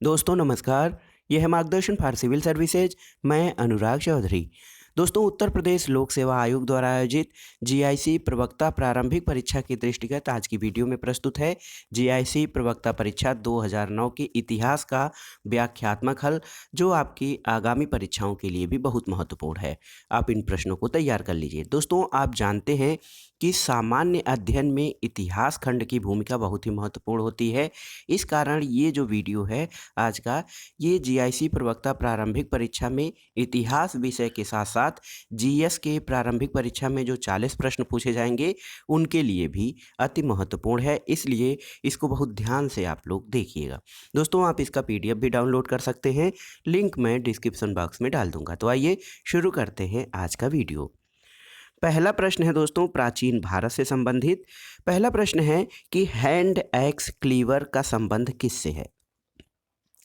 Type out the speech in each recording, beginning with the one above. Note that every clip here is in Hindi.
दोस्तों नमस्कार। यह है मार्गदर्शन फॉर सिविल सर्विसेज। मैं अनुराग चौधरी। दोस्तों उत्तर प्रदेश लोक सेवा आयोग द्वारा आयोजित जीआईसी प्रवक्ता प्रारंभिक परीक्षा के दृष्टिगत आज की वीडियो में प्रस्तुत है जीआईसी प्रवक्ता परीक्षा 2009 के इतिहास का व्याख्यात्मक हल, जो आपकी आगामी परीक्षाओं के लिए भी बहुत महत्वपूर्ण है। आप इन प्रश्नों को तैयार कर लीजिए। दोस्तों आप जानते हैं कि सामान्य अध्ययन में इतिहास खंड की भूमिका बहुत ही महत्वपूर्ण होती है। इस कारण ये जो वीडियो है आज का, ये जीआईसी प्रवक्ता प्रारंभिक परीक्षा में इतिहास विषय के साथ साथ जीएस के प्रारंभिक परीक्षा में जो 40 प्रश्न पूछे जाएंगे उनके लिए भी अति महत्वपूर्ण है, इसलिए इसको बहुत ध्यान से आप लोग देखिएगा। दोस्तों आप इसका पीडीएफ भी डाउनलोड कर सकते हैं, लिंक मैं डिस्क्रिप्शन बॉक्स में डाल दूंगा। तो आइए शुरू करते हैं आज का वीडियो। पहला प्रश्न है दोस्तों प्राचीन भारत से संबंधित। पहला प्रश्न है कि हैंड एक्स क्लीवर का संबंध किससे है।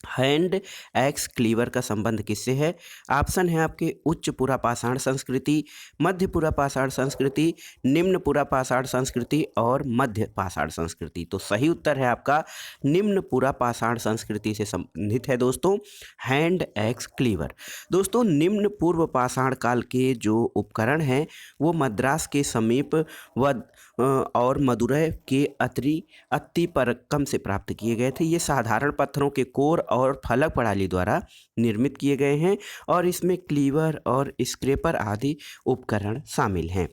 हैंड एक्स क्लीवर का संबंध किससे है। ऑप्शन है आपके उच्च पुरापाषाण संस्कृति, मध्य पुरापाषाण संस्कृति, निम्न पुरापाषाण संस्कृति और मध्य पाषाण संस्कृति। तो सही उत्तर है आपका निम्न पुरापाषाण संस्कृति से संबंधित है दोस्तों हैंड एक्स क्लीवर। दोस्तों निम्न पूर्व पाषाण काल के जो उपकरण हैं वो मद्रास के समीप व और मदुरै के अत्तिपरक्कम से प्राप्त किए गए थे। ये साधारण पत्थरों के कोर और फलक प्रणाली द्वारा निर्मित किए गए हैं और इसमें क्लीवर और स्क्रेपर आदि उपकरण शामिल हैं।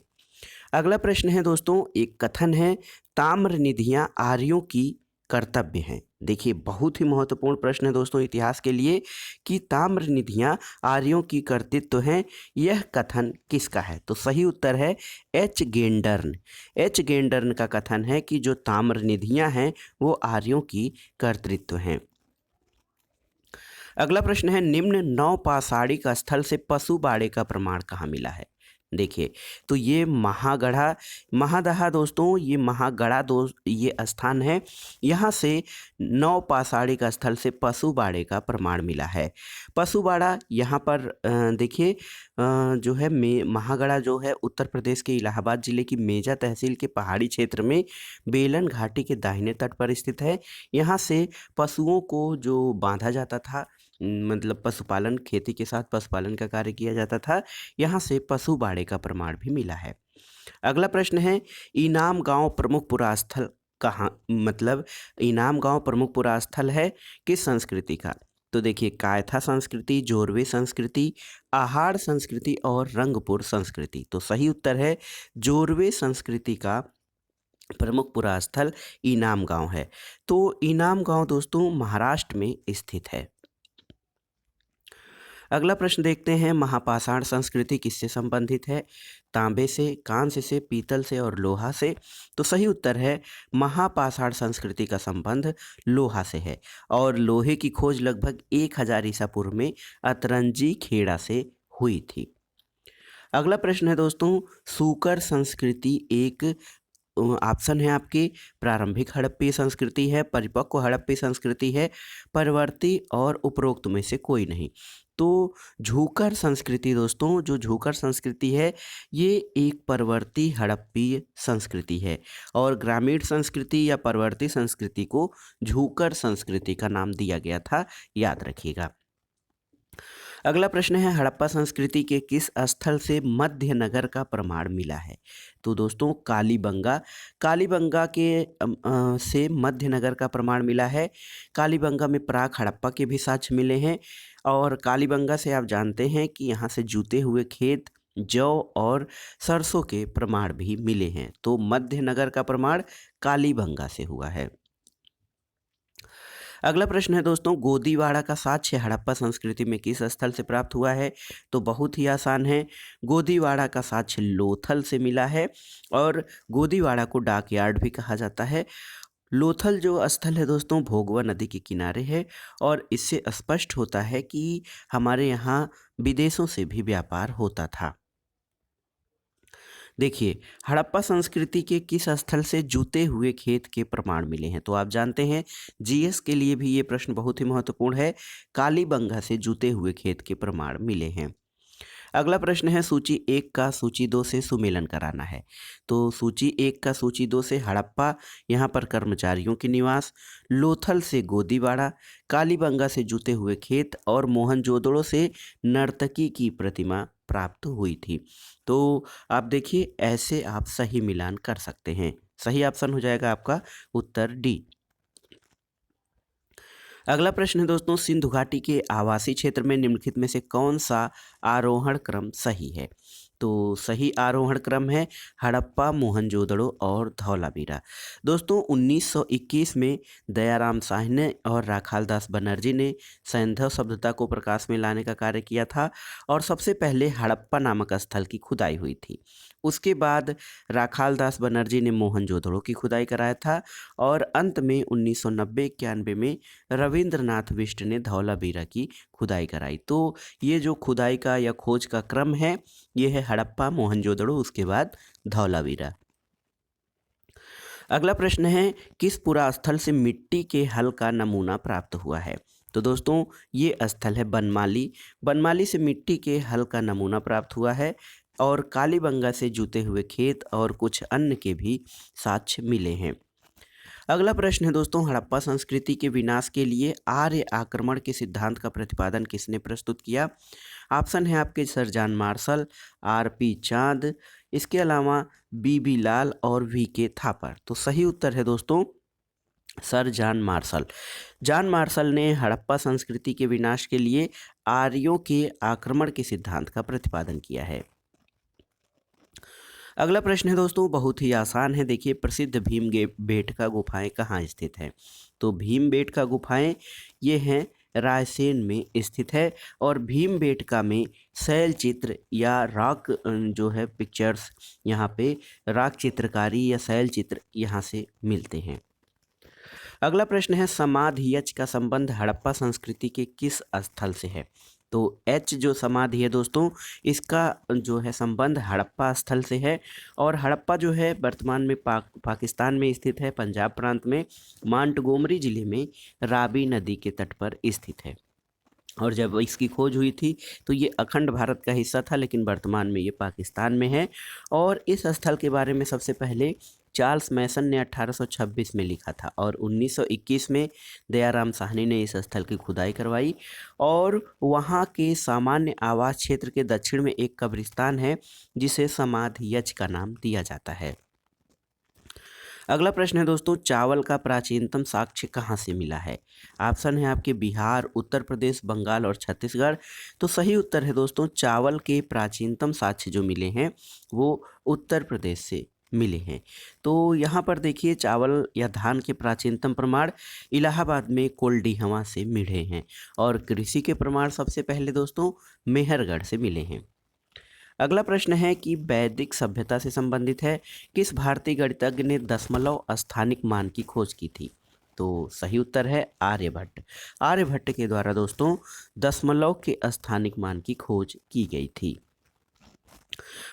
अगला प्रश्न है दोस्तों, एक कथन है ताम्र निधियां आर्यों की कर्तव्य हैं। देखिए बहुत ही महत्वपूर्ण प्रश्न है दोस्तों इतिहास के लिए कि ताम्र निधियां आर्यों की कर्तृत्व हैं। यह कथन किसका है। तो सही उत्तर है एच गेंडर्न। एच गेंडर्न का कथन है कि जो ताम्र निधियां हैं वो आर्यों की कर्तृत्व हैं। अगला प्रश्न है निम्न नौपाषाणिक स्थल से पशु बाड़े का प्रमाण कहाँ मिला है। देखिए तो ये महागढ़ा महादहा दोस्तों, ये महागढ़ा ये स्थान है। यहाँ से नौपाषाणिक स्थल से पशु बाड़े का प्रमाण मिला है। पशु बाड़ा यहाँ पर देखिए जो है महागढ़ा जो है उत्तर प्रदेश के इलाहाबाद जिले की मेजा तहसील के पहाड़ी क्षेत्र में बेलन घाटी के दाहिने तट पर स्थित है। यहाँ से पशुओं को जो बांधा जाता था, मतलब पशुपालन, खेती के साथ पशुपालन का कार्य किया जाता था, यहाँ से पशु बाड़े का प्रमाण भी मिला है। अगला प्रश्न है इनाम गांव प्रमुख पुरास्थल कहाँ, मतलब इनाम गांव प्रमुख पुरास्थल है किस संस्कृति का। तो देखिए कायथा संस्कृति, जोरवे संस्कृति, आहार संस्कृति और रंगपुर संस्कृति। तो सही उत्तर है जोरवे संस्कृति का प्रमुख पुरास्थल इनाम गांव है। तो इनाम गांव दोस्तों महाराष्ट्र में स्थित है। अगला प्रश्न देखते हैं महापाषाण संस्कृति किससे संबंधित है। तांबे से, कांस्य से, पीतल से और लोहा से। तो सही उत्तर है महापाषाण संस्कृति का संबंध लोहा से है और लोहे की खोज लगभग 1000 ईसा पूर्व में अतरंजी खेड़ा से हुई थी। अगला प्रश्न है दोस्तों सूकर संस्कृति एक ऑप्शन है आपकी प्रारंभिक हड़प्पी संस्कृति है, परिपक्व हड़प्पी संस्कृति है, परवर्ती और उपरोक्त में से कोई नहीं। तो झूकर संस्कृति दोस्तों, जो झूकर संस्कृति है ये एक परवर्ती हड़प्पी संस्कृति है और ग्रामीण संस्कृति या परवर्ती संस्कृति को झूकर संस्कृति का नाम दिया गया था, याद रखिएगा। अगला प्रश्न है हड़प्पा संस्कृति के किस स्थल से मध्य नगर का प्रमाण मिला है। तो दोस्तों कालीबंगा, कालीबंगा के से मध्य नगर का प्रमाण मिला है। कालीबंगा में प्राक हड़प्पा के भी साक्ष्य मिले हैं और कालीबंगा से आप जानते हैं कि यहाँ से जूते हुए खेत, जौ और सरसों के प्रमाण भी मिले हैं। तो मध्य नगर का प्रमाण कालीबंगा से हुआ है। अगला प्रश्न है दोस्तों गोदीवाड़ा का साक्ष्य हड़प्पा संस्कृति में किस स्थल से प्राप्त हुआ है। तो बहुत ही आसान है, गोदीवाड़ा का साक्ष्य लोथल से मिला है और गोदीवाड़ा को डाक यार्ड भी कहा जाता है। लोथल जो स्थल है दोस्तों भोगवा नदी के किनारे है और इससे स्पष्ट होता है कि हमारे यहाँ विदेशों से भी व्यापार होता था। देखिए हड़प्पा संस्कृति के किस स्थल से जूते हुए खेत के प्रमाण मिले हैं। तो आप जानते हैं जीएस के लिए भी ये प्रश्न बहुत ही महत्वपूर्ण है, कालीबंगा से जूते हुए खेत के प्रमाण मिले हैं। अगला प्रश्न है सूची 1 का सूची 2 से सुमेलन कराना है। तो सूची 1 का सूची 2 से हड़प्पा, यहाँ पर कर्मचारियों के निवास, लोथल से गोदीबाड़ा, कालीबंगा से जुते हुए खेत और मोहनजोदड़ो से नर्तकी की प्रतिमा प्राप्त हुई थी। तो आप देखिए ऐसे आप सही मिलान कर सकते हैं। सही ऑप्शन हो जाएगा आपका उत्तर डी। अगला प्रश्न है दोस्तों, सिंधु घाटी के आवासीय क्षेत्र में निम्नलिखित में से कौन सा आरोहण क्रम सही है? तो सही आरोहण क्रम है हड़प्पा, मोहनजोदड़ो और धौलावीरा। दोस्तों 1921 में दयाराम साहनी और राखालदास बनर्जी ने सैंधव सभ्यता को प्रकाश में लाने का कार्य किया था और सबसे पहले हड़प्पा नामक स्थल की खुदाई हुई थी। उसके बाद राखालदास बनर्जी ने मोहनजोदड़ो की खुदाई कराया था और अंत में 1990-91 में रविंद्रनाथ बिष्ट ने धौलावीरा की खुदाई कराई। तो ये जो खुदाई का या खोज का क्रम है ये है हड़प्पा, मोहनजोदड़ो, उसके बाद धौलावीरा। अगला प्रश्न है किस पुरा स्थल से मिट्टी के हल का नमूना प्राप्त हुआ है? तो दोस्तों ये स्थल है बनमाली। बनमाली से मिट्टी के हल का नमूना प्राप्त हुआ है और कालीबंगा से जुते हुए खेत और कुछ अन्य के भी साक्ष्य मिले हैं। अगला प्रश्न है दोस्तों, हड़प्पा संस्कृति के विनाश के लिए आर्य आक्रमण के सिद्धांत का प्रतिपादन किसने प्रस्तुत किया? ऑप्शन है आपके सर जॉन मार्शल, आर.पी. चांद, इसके अलावा बी.बी. लाल और वी.के. थापर। तो सही उत्तर है दोस्तों sir John Marshall. John Marshall ने हड़प्पा संस्कृति के विनाश के लिए आर्यों के आक्रमण के सिद्धांत का प्रतिपादन किया है। अगला प्रश्न है दोस्तों बहुत ही आसान है। देखिए प्रसिद्ध भीमबेटका गुफाएं कहाँ स्थित हैं? तो भीमबेटका गुफाएं ये हैं रायसेन में स्थित है और भीमबेटका में शैल चित्र या रॉक जो है पिक्चर्स, यहाँ पे रॉक चित्रकारी या शैल चित्र यहाँ से मिलते हैं। अगला प्रश्न है समाधि यच का संबंध हड़प्पा संस्कृति के किस स्थल से है? तो एच जो समाधि है दोस्तों इसका जो है संबंध हड़प्पा स्थल से है और हड़प्पा जो है वर्तमान में पाकिस्तान में स्थित है, पंजाब प्रांत में मांटगोमरी जिले में रावी नदी के तट पर स्थित है। और जब इसकी खोज हुई थी तो ये अखंड भारत का हिस्सा था, लेकिन वर्तमान में ये पाकिस्तान में है। और इस स्थल के बारे में सबसे पहले चार्ल्स मैसन ने 1826 में लिखा था और 1921 में दयाराम साहनी ने इस स्थल की खुदाई करवाई और वहाँ के सामान्य आवास क्षेत्र के दक्षिण में एक कब्रिस्तान है जिसे समाधि यच का नाम दिया जाता है। अगला प्रश्न है दोस्तों चावल का प्राचीनतम साक्ष्य कहाँ से मिला है? ऑप्शन है आपके बिहार, उत्तर प्रदेश, बंगाल और छत्तीसगढ़। तो सही उत्तर है दोस्तों चावल के प्राचीनतम साक्ष्य जो मिले हैं वो उत्तर प्रदेश से मिले हैं। तो यहाँ पर देखिए चावल या धान के प्राचीनतम प्रमाण इलाहाबाद में कोल्डीहवा से मिले हैं और कृषि के प्रमाण सबसे पहले दोस्तों मेहरगढ़ से मिले हैं। अगला प्रश्न है कि वैदिक सभ्यता से संबंधित है, किस भारतीय गणितज्ञ ने दशमलव स्थानिक मान की खोज की थी? तो सही उत्तर है आर्यभट्ट। आर्यभट्ट के द्वारा दोस्तों दशमलव के स्थानिक मान की खोज की गई थी।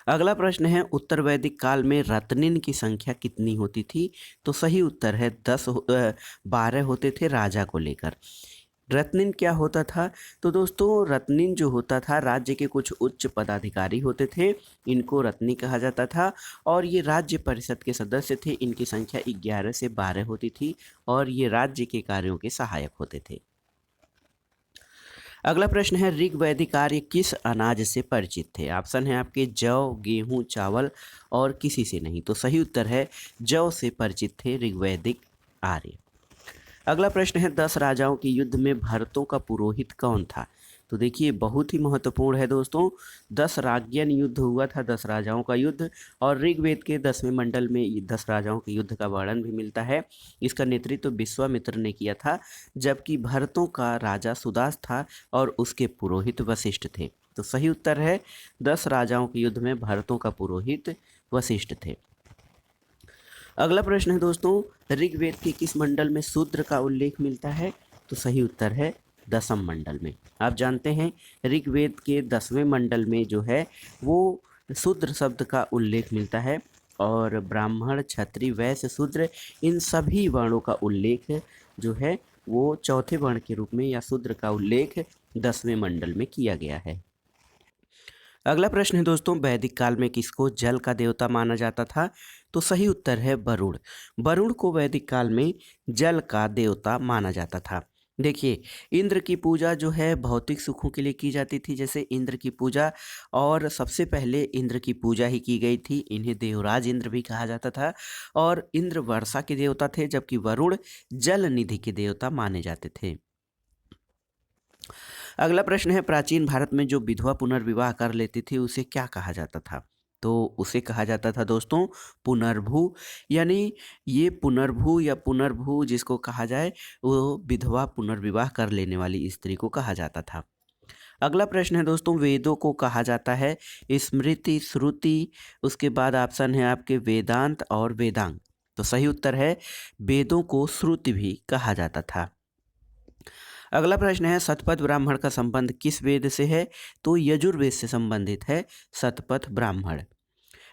अगला प्रश्न है उत्तर वैदिक काल में रत्निन की संख्या कितनी होती थी? तो सही उत्तर है 12 होते थे राजा को लेकर। रत्निन क्या होता था? तो दोस्तों रत्निन जो होता था राज्य के कुछ उच्च पदाधिकारी होते थे, इनको रत्नी कहा जाता था और ये राज्य परिषद के सदस्य थे। इनकी संख्या 11 से 12 होती थी और ये राज्य के कार्यों के सहायक होते थे। अगला प्रश्न है ऋग्वैदिक आर्य किस अनाज से परिचित थे? ऑप्शन है आपके जौ, गेहूं, चावल और किसी से नहीं। तो सही उत्तर है जौ से परिचित थे ऋग्वैदिक आर्य। अगला प्रश्न है 10 राजाओं के युद्ध में भरतों का पुरोहित कौन था? तो देखिए बहुत ही महत्वपूर्ण है दोस्तों, 10 राज्ञन युद्ध हुआ था, 10 राजाओं का युद्ध और ऋग्वेद के 10वें मंडल में 10 राजाओं के युद्ध का वर्णन भी मिलता है। इसका नेतृत्व विश्वामित्र ने किया था, जबकि भरतों का राजा सुदास था और उसके पुरोहित वशिष्ठ थे। तो सही उत्तर है 10 राजाओं के युद्ध में भरतों का पुरोहित वशिष्ठ थे। अगला प्रश्न है दोस्तों ऋग्वेद के किस मंडल में शूद्र का उल्लेख मिलता है? तो सही उत्तर है 10वें मंडल में। आप जानते हैं ऋग्वेद के 10वें मंडल में जो है वो शूद्र शब्द का उल्लेख मिलता है और ब्राह्मण, क्षत्रिय, वैश्य, शूद्र इन सभी वर्णों का उल्लेख जो है वो चौथे वर्ण के रूप में या शूद्र का उल्लेख 10वें मंडल में किया गया है। अगला प्रश्न है दोस्तों, वैदिक काल में किसको जल का देवता माना जाता था? तो सही उत्तर है वरुण। वरुण को वैदिक काल में जल का देवता माना जाता था। देखिए, इंद्र की पूजा जो है भौतिक सुखों के लिए की जाती थी, जैसे इंद्र की पूजा, और सबसे पहले इंद्र की पूजा ही की गई थी। इन्हें देवराज इंद्र भी कहा जाता था और इंद्र वर्षा के देवता थे, जबकि वरुण जल निधि के देवता माने जाते थे। अगला प्रश्न है, प्राचीन भारत में जो विधवा पुनर्विवाह कर लेती थी उसे क्या कहा जाता था? तो उसे कहा जाता था दोस्तों पुनर्भू। यानी ये पुनर्भू या पुनर्भू जिसको कहा जाए, वो विधवा पुनर्विवाह कर लेने वाली स्त्री को कहा जाता था। अगला प्रश्न है दोस्तों, वेदों को कहा जाता है स्मृति, श्रुति, उसके बाद ऑप्शन है आपके वेदांत और वेदांग। तो सही उत्तर है वेदों को श्रुति भी कहा जाता था। अगला प्रश्न है, शतपथ ब्राह्मण का संबंध किस वेद से है? तो यजुर्वेद से संबंधित है शतपथ ब्राह्मण।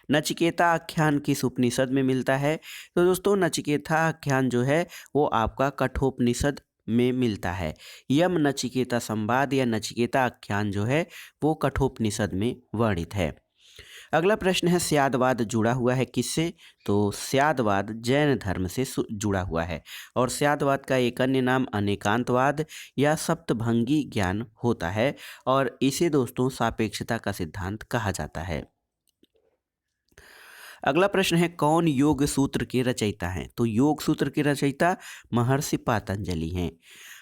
नचिकेता आख्यान किस उपनिषद में मिलता है? तो दोस्तों नचिकेता आख्यान जो है वो आपका कठोपनिषद में मिलता है। यम नचिकेता संवाद या नचिकेता आख्यान जो है वो कठोपनिषद में वर्णित है। अगला प्रश्न है, स्यादवाद जुड़ा हुआ है किससे? तो स्यादवाद जैन धर्म से जुड़ा हुआ है और स्यादवाद का एक अन्य नाम अनेकांतवाद या सप्तभंगी ज्ञान होता है और इसे दोस्तों सापेक्षता का सिद्धांत कहा जाता है। अगला प्रश्न है, कौन योग सूत्र के रचयिता हैं? तो योग सूत्र के रचयिता महर्षि पातंजलि हैं।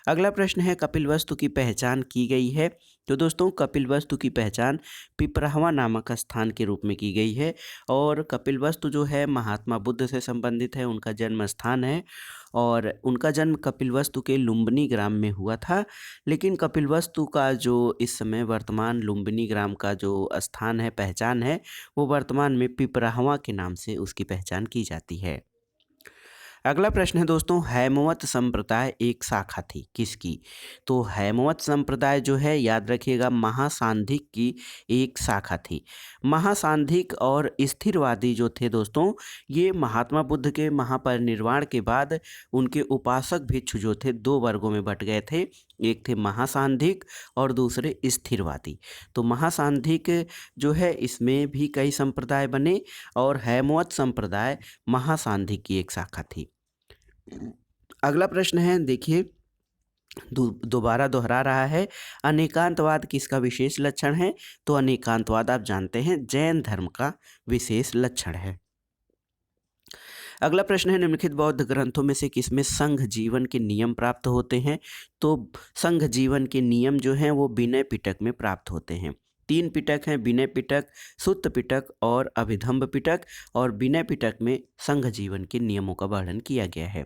अगला प्रश्न है, कपिलवस्तु की पहचान की गई है? तो दोस्तों कपिलवस्तु की पहचान पिपराहवा नामक स्थान के रूप में की गई है और कपिलवस्तु जो है महात्मा बुद्ध से संबंधित है, उनका जन्म स्थान है और उनका जन्म कपिलवस्तु के लुम्बिनी ग्राम में हुआ था। लेकिन कपिलवस्तु का जो इस समय वर्तमान लुम्बिनी ग्राम का जो स्थान है, पहचान है, वो वर्तमान में पिपराहवा के नाम से उसकी पहचान की जाती है। अगला प्रश्न है दोस्तों, हैमवत संप्रदाय एक शाखा थी किसकी? तो हैमवत संप्रदाय जो है याद रखिएगा महासांधिक की एक शाखा थी। महासांधिक और स्थिरवादी जो थे दोस्तों, ये महात्मा बुद्ध के महापरिनिर्वाण के बाद उनके उपासक भिक्षु जो थे दो वर्गों में बट गए थे। एक थे महासांधिक और दूसरे स्थिरवादी। तो महासांधिक जो है इसमें भी कई संप्रदाय बने और हैमवत संप्रदाय महासांधिक की एक शाखा थी। अगला प्रश्न है, देखिए दोबारा दोहरा रहा है, अनेकांतवाद किसका विशेष लक्षण है? तो अनेकांतवाद आप जानते हैं जैन धर्म का विशेष लक्षण है। अगला प्रश्न है, निम्नलिखित बौद्ध ग्रंथों में से किसमें संघ जीवन के नियम प्राप्त होते हैं? तो संघ जीवन के नियम जो हैं वो विनय पिटक में प्राप्त होते हैं। 3 पिटक हैं, विनय पिटक, सुत्त पिटक और अभिधम्ब पिटक, और विनय पिटक में संघ जीवन के नियमों का वर्णन किया गया है।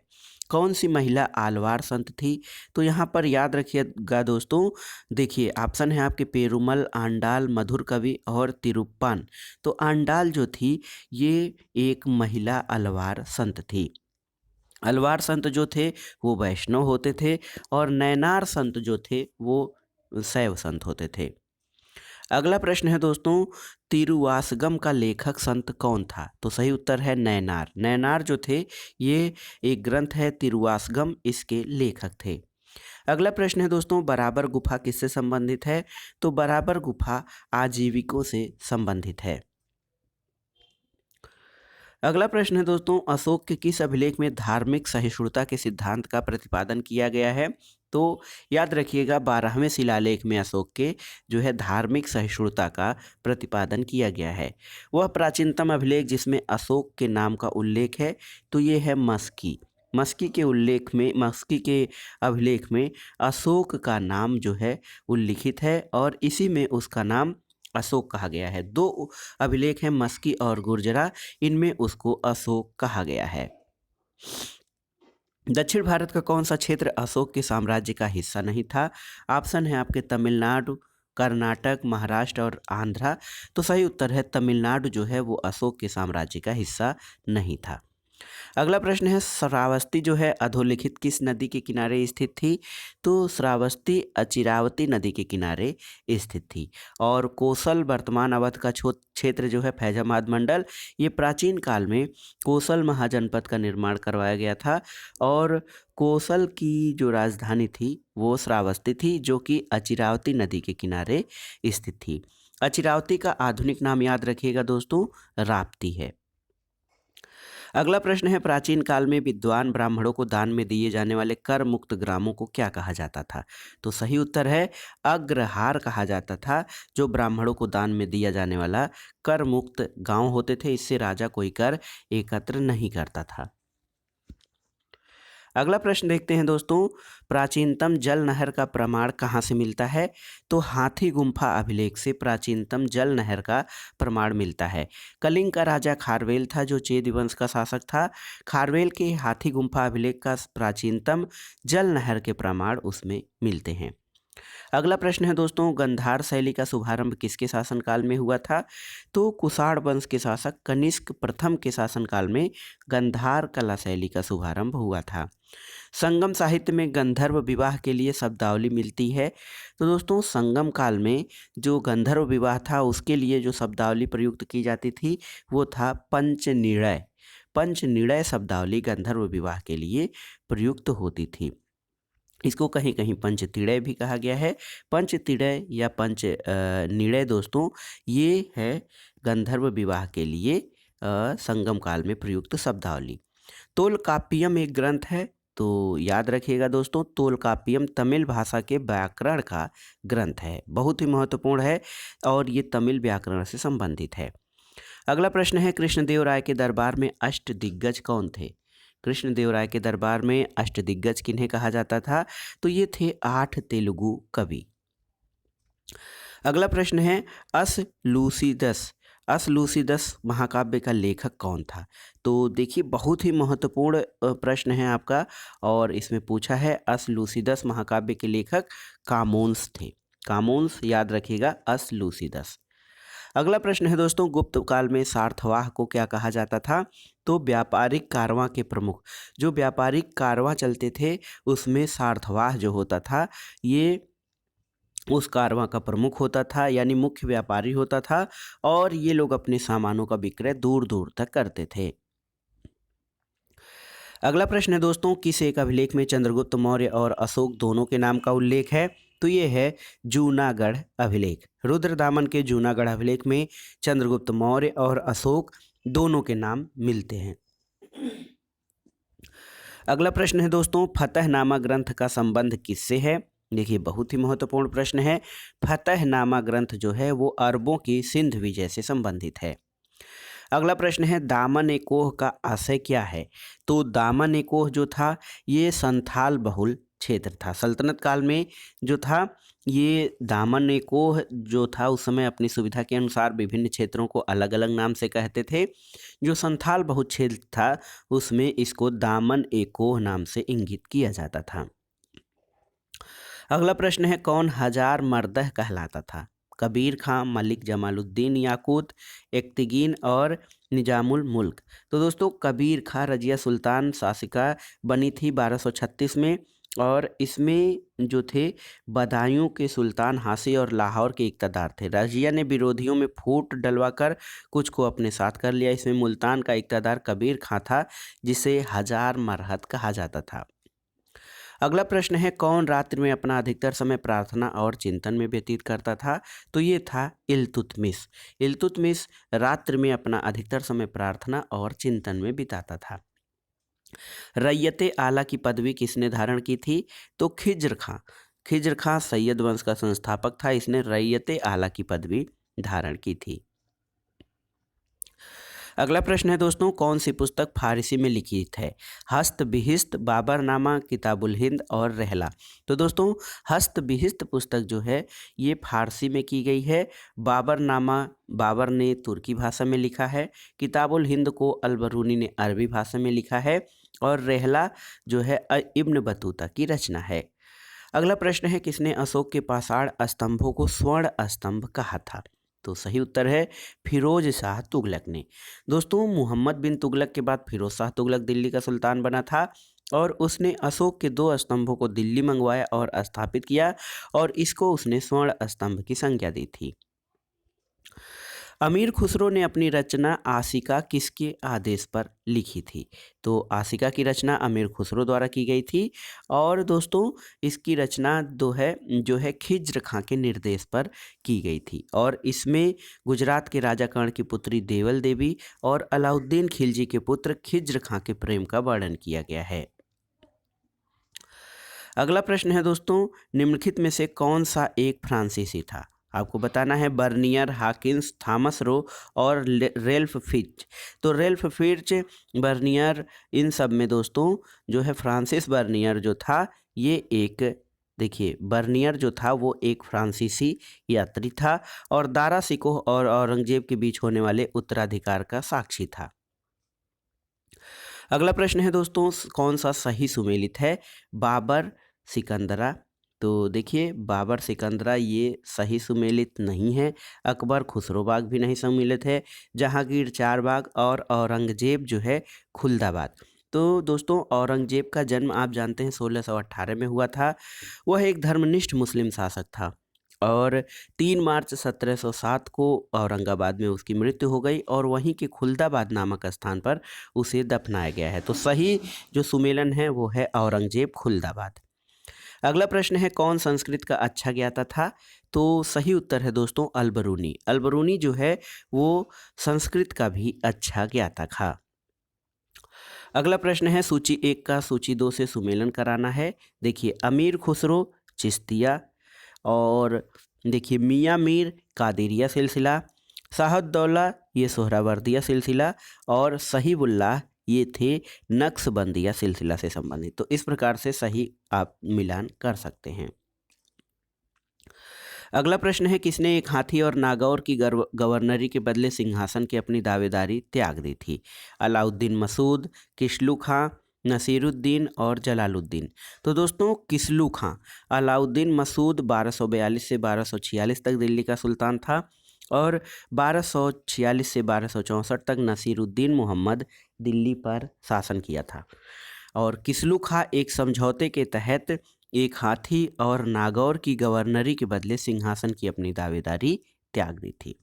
कौन सी महिला आलवार संत थी? तो यहाँ पर याद रखिएगा दोस्तों, देखिए ऑप्शन है आपके पेरुमल, आंडाल, मधुर कवि और तिरुप्पान। तो आंडाल जो थी ये एक महिला अलवार संत थी। अलवार संत जो थे वो वैष्णव होते थे और नैनार संत जो थे वो शैव संत होते थे। अगला प्रश्न है दोस्तों, तिरुवासगम का लेखक संत कौन था? तो सही उत्तर है नैनार। नैनार जो थे ये एक ग्रंथ है तिरुवासगम, इसके लेखक थे। अगला प्रश्न है दोस्तों, बराबर गुफा किससे संबंधित है? तो बराबर गुफा आजीविकों से संबंधित है। अगला प्रश्न है दोस्तों, अशोक के किस अभिलेख में धार्मिक सहिष्णुता के सिद्धांत का प्रतिपादन किया गया है? तो याद रखिएगा 12वें शिलालेख में अशोक के जो है धार्मिक सहिष्णुता का प्रतिपादन किया गया है। वह प्राचीनतम अभिलेख जिसमें अशोक के नाम का उल्लेख है तो ये है मस्की। मस्की के अभिलेख में अशोक का नाम जो है उल्लिखित है और इसी में उसका नाम अशोक कहा गया है। 2 अभिलेख हैं मस्की और गुर्जरा, इनमें उसको अशोक कहा गया है। दक्षिण भारत का कौन सा क्षेत्र अशोक के साम्राज्य का हिस्सा नहीं था? ऑप्शन है आपके तमिलनाडु, कर्नाटक, महाराष्ट्र और आंध्रा। तो सही उत्तर है तमिलनाडु जो है वो अशोक के साम्राज्य का हिस्सा नहीं था। अगला प्रश्न है, श्रावस्ती जो है अधोलिखित किस नदी के किनारे स्थित थी? तो श्रावस्ती अचिरावती नदी के किनारे स्थित थी। और कोसल वर्तमान अवध का क्षेत्र जो है फैजाबाद मंडल, ये प्राचीन काल में कोसल महाजनपद का निर्माण करवाया गया था और कोसल की जो राजधानी थी वो श्रावस्ती थी जो कि अचिरावती नदी के किनारे स्थित थी। अचिरावती का आधुनिक नाम याद रखिएगा दोस्तों, राप्ती है। अगला प्रश्न है, प्राचीन काल में विद्वान ब्राह्मणों को दान में दिए जाने वाले कर मुक्त ग्रामों को क्या कहा जाता था? तो सही उत्तर है अग्रहार कहा जाता था, जो ब्राह्मणों को दान में दिया जाने वाला कर मुक्त गांव होते थे। इससे राजा कोई कर एकत्र नहीं करता था। अगला प्रश्न देखते हैं दोस्तों, प्राचीनतम जल नहर का प्रमाण कहाँ से मिलता है? तो हाथी गुम्फा अभिलेख से प्राचीनतम जल नहर का प्रमाण मिलता है। कलिंग का राजा खारवेल था, जो चेद वंश का शासक था। खारवेल के हाथी गुम्फा अभिलेख का प्राचीनतम जल नहर के प्रमाण उसमें मिलते हैं। अगला प्रश्न है दोस्तों, गंधार शैली का शुभारंभ किसके शासनकाल में हुआ था? तो कुषाण वंश के शासक कनिष्क प्रथम के शासनकाल में गंधार कला शैली का शुभारंभ हुआ था। संगम साहित्य में गंधर्व विवाह के लिए शब्दावली मिलती है। तो दोस्तों, संगम काल में जो गंधर्व विवाह था उसके लिए जो शब्दावली प्रयुक्त की जाती थी वो था पंचनिड़य। पंचनिड़य शब्दावली गंधर्व विवाह के लिए प्रयुक्त होती थी। इसको कहीं कहीं पंचतिड़य भी कहा गया है। पंचतिड़य या निड़य दोस्तों, ये है गंधर्व विवाह के लिए संगम काल में प्रयुक्त शब्दावली। तोलकाप्पियम एक ग्रंथ है, तो याद रखिएगा दोस्तों, तोलकाप्पियम तमिल भाषा के व्याकरण का ग्रंथ है, बहुत ही महत्वपूर्ण है और ये तमिल व्याकरण से संबंधित है। अगला प्रश्न है, कृष्णदेव राय के दरबार में अष्टदिग्गज कौन थे? कृष्णदेव राय के दरबार में अष्टदिग्गज किन्हें कहा जाता था? तो ये थे 8 तेलुगु कवि। अगला प्रश्न है, असलूसीदस महाकाव्य का लेखक कौन था? तो देखिए, बहुत ही महत्वपूर्ण प्रश्न है आपका, और इसमें पूछा है असलूसीदस महाकाव्य के लेखक कामोन्स थे। कामोन्स याद रखिएगा, असलूसीदस। अगला प्रश्न है दोस्तों, गुप्त काल में सार्थवाह को क्या कहा जाता था? तो व्यापारिक कारवां के प्रमुख। जो व्यापारिक कारवां चलते थे उसमें सार्थवाह जो होता था ये उस कारवां का प्रमुख होता था, यानी मुख्य व्यापारी होता था, और ये लोग अपने सामानों का विक्रय दूर दूर तक करते थे। अगला प्रश्न है दोस्तों, किस एक अभिलेख में चंद्रगुप्त मौर्य और अशोक दोनों के नाम का उल्लेख है? तो ये है जूनागढ़ अभिलेख। रुद्रदामन के जूनागढ़ अभिलेख में चंद्रगुप्त मौर्य और अशोक दोनों के नाम मिलते हैं। अगला प्रश्न है दोस्तों, फतहनामा ग्रंथ का संबंध किससे है? देखिए, बहुत ही महत्वपूर्ण प्रश्न है। फतहनामा ग्रंथ जो है वो अरबों की सिंध विजय से संबंधित है। अगला प्रश्न है, दामन ए कोह का आशय क्या है? तो दामन ए कोह जो था ये संथाल बहुल क्षेत्र था। सल्तनत काल में जो था ये दामन ए कोह जो था उस समय अपनी सुविधा के अनुसार विभिन्न क्षेत्रों को अलग अलग नाम से कहते थे। जो संथाल बहुल क्षेत्र था उसमें इसको दामन ए कोह नाम से इंगित किया जाता था। अगला प्रश्न है, कौन हजार मर्दह कहलाता था? कबीर खां, मलिक जमालुद्दीन याकूत, इख्तिगीन और निजामुल मुल्क। तो दोस्तों, कबीर खां रजिया सुल्तान शासिका बनी थी 1236 में, और इसमें जो थे बदायूं के सुल्तान हासी और लाहौर के इक़्तिदार थे। रजिया ने विरोधियों में फूट डलवाकर कुछ को अपने साथ कर लिया। इसमें मुल्तान का इक़्तिदार कबीर खां था, जिसे हजार मरहत कहा जाता था। अगला प्रश्न है, कौन रात्रि में अपना अधिकतर समय प्रार्थना और चिंतन में व्यतीत करता था? तो ये था इल्तुतमिश। इल्तुतमिश रात्रि में अपना अधिकतर समय प्रार्थना और चिंतन में बिताता था। रैयते आला की पदवी किसने धारण की थी? तो खिज्र खां। खिज्र खां सैयद वंश का संस्थापक था, इसने रैयते आला की पदवी धारण की थी। अगला प्रश्न है दोस्तों, कौन सी पुस्तक फारसी में लिखित है? हस्त बिहिस्त, बाबरनामा, किताबुल हिंद और रहला। तो दोस्तों, हस्त बिहिस्त पुस्तक जो है ये फारसी में की गई है। बाबरनामा बाबर ने तुर्की भाषा में लिखा है। किताबुल हिंद को अलबरूनी ने अरबी भाषा में लिखा है, और रहला जो है इब्न बतूता की रचना है। अगला प्रश्न है, किसने अशोक के पाषाण स्तंभों को स्वर्ण स्तंभ कहा था? तो सही उत्तर है फिरोज शाह तुगलक ने। दोस्तों, मोहम्मद बिन तुगलक के बाद फिरोज शाह तुगलक दिल्ली का सुल्तान बना था, और उसने अशोक के 2 स्तंभों को दिल्ली मंगवाया और स्थापित किया, और इसको उसने स्वर्ण स्तंभ की संज्ञा दी थी। अमीर खुसरो ने अपनी रचना आशिका किसके आदेश पर लिखी थी? तो आशिका की रचना अमीर खुसरो द्वारा की गई थी और दोस्तों इसकी रचना जो है खिज्र खां के निर्देश पर की गई थी और इसमें गुजरात के राजा कर्ण की पुत्री देवल देवी और अलाउद्दीन खिलजी के पुत्र खिज्र खां के प्रेम का वर्णन किया गया है। अगला प्रश्न है दोस्तों, निम्नलिखित में से कौन सा एक फ्रांसीसी था? आपको बताना है बर्नियर, हाकिंस, थॉमस रो और रेल्फ फिच। तो रेल्फ फिच, बर्नियर, इन सब में दोस्तों जो है फ्रांसिस बर्नियर जो था ये एक, देखिए बर्नियर जो था वो एक फ्रांसीसी यात्री था और दारा सिकोह और औरंगजेब के बीच होने वाले उत्तराधिकार का साक्षी था। अगला प्रश्न है दोस्तों, कौन सा सही सुमेलित है? बाबर, सिकंदरा। तो देखिए बाबर सिकंदरा ये सही सुमेलित नहीं है। अकबर खुसरोबाग भी नहीं सुमेलित है। जहांगीर चारबाग और औरंगजेब जो है खुलदाबाद। तो दोस्तों औरंगजेब का जन्म आप जानते हैं 1618 में हुआ था। वह एक धर्मनिष्ठ मुस्लिम शासक था और 3 मार्च 1707 को औरंगाबाद में उसकी मृत्यु हो गई और वहीं के खुलदाबाद नामक स्थान पर उसे दफनाया गया है। तो सही जो सुमेलन है वो है औरंगजेब खुलदाबाद। अगला प्रश्न है, कौन संस्कृत का अच्छा ज्ञाता था? तो सही उत्तर है दोस्तों अलबरूनी। अलबरूनी जो है वो संस्कृत का भी अच्छा ज्ञाता था। अगला प्रश्न है, सूची 1 का सूची 2 से सुमेलन कराना है। देखिए अमीर खुसरो चिश्तिया और देखिए मियाँ मीर कादिरिया सिलसिला, साहउद्दौला ये सोहरावर्दिया सिलसिला और सहीबुल्लाह ये थे नक्शबंदिया सिलसिला से संबंधित। तो इस प्रकार से सही आप मिलान कर सकते हैं। अगला प्रश्न है, किसने एक हाथी और नागौर की गवर्नरी के बदले सिंहासन की अपनी दावेदारी त्याग दी थी? अलाउद्दीन मसूद, किसलू खां, नसीरुद्दीन और जलालुद्दीन। तो दोस्तों किसलू खां, अलाउद्दीन मसूद 1242 से 1246 तक दिल्ली का सुल्तान था और 1246 से 1264 तक नसीरुद्दीन मोहम्मद दिल्ली पर शासन किया था और किसलू खां एक समझौते के तहत एक हाथी और नागौर की गवर्नरी के बदले सिंहासन की अपनी दावेदारी त्याग दी थी।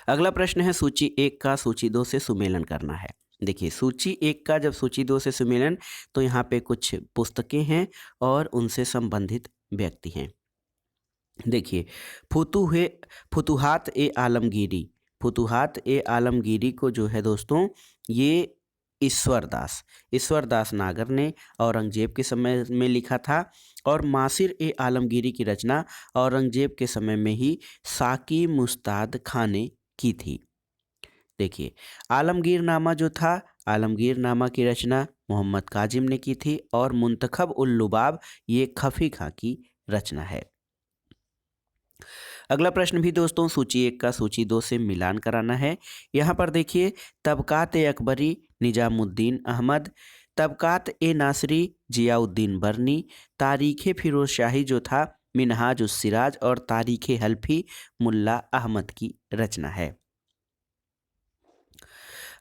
अगला प्रश्न है, सूची 1 का सूची 2 से सुमेलन करना है। देखिए सूची 1 का जब सूची 2 से सुमेलन, तो यहाँ पे कुछ पुस्तकें हैं और उनसे संबंधित व्यक्ति हैं। देखिए फुतुहात ए आलमगीरी, फुतुहात ए आलमगीरी को जो है दोस्तों ये ईश्वरदास नागर ने औरंगजेब के समय में लिखा था और मासिर ए आलमगीरी की रचना औरंगजेब के समय में ही साकी मुस्ताद खां ने की थी। देखिए आलमगीरनामा जो था, आलमगीरनामा की रचना मोहम्मद काजिम ने की थी और मुंतखब उल लुबाब ये खफी खां की रचना है। अगला प्रश्न भी दोस्तों सूची 1 का सूची 2 से मिलान कराना है। यहाँ पर देखिए तबकात ए अकबरी निजामुद्दीन अहमद, तबकात ए नासरी जियाउद्दीन बर्नी, तारीख़ फिरोज शाही जो था मिनहाज उस सिराज और तारीख़ हल्फी मुल्ला अहमद की रचना है।